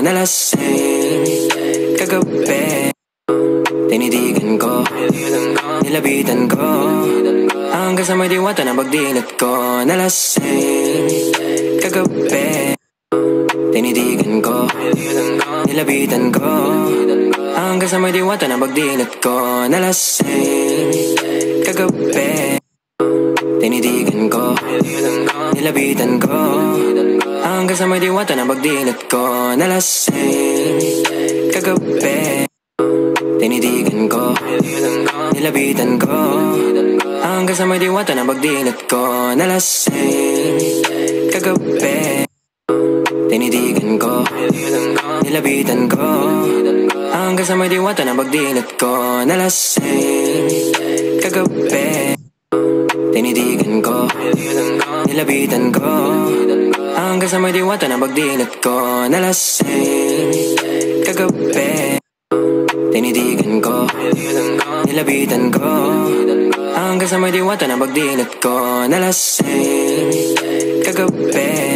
nalasing kagabi. Tinitigan ko, nilapitan ko, hanggang sa may diwata na pagdinat ko. Nalasing kagabi. Tinitigan ko, nilapitan ko, hanggang sa may diwata na pagdinat ko. Nalasing kagabi. Tinitigan ko, nilapitan ko, hanggang sa may diwata na pagdinat ko. Nalasing kagabi. Tinitigan ko, nilapitan ko, hanggang sa may diwata na pagdinat ko. Nalasing kagabi. Tinitigan ko, nilapitan ko, hanggang sa may diwata na pagdinat ko. Nalasing kagabi. Tinitigan ko, nilapitan ko, hanggang sa may diwata na pagdinat ko. Nalasing kagabi. Tinitigan ko, nilapitan ko, hanggang sa may diwata na pagdinat ko. Nalasing kagabi.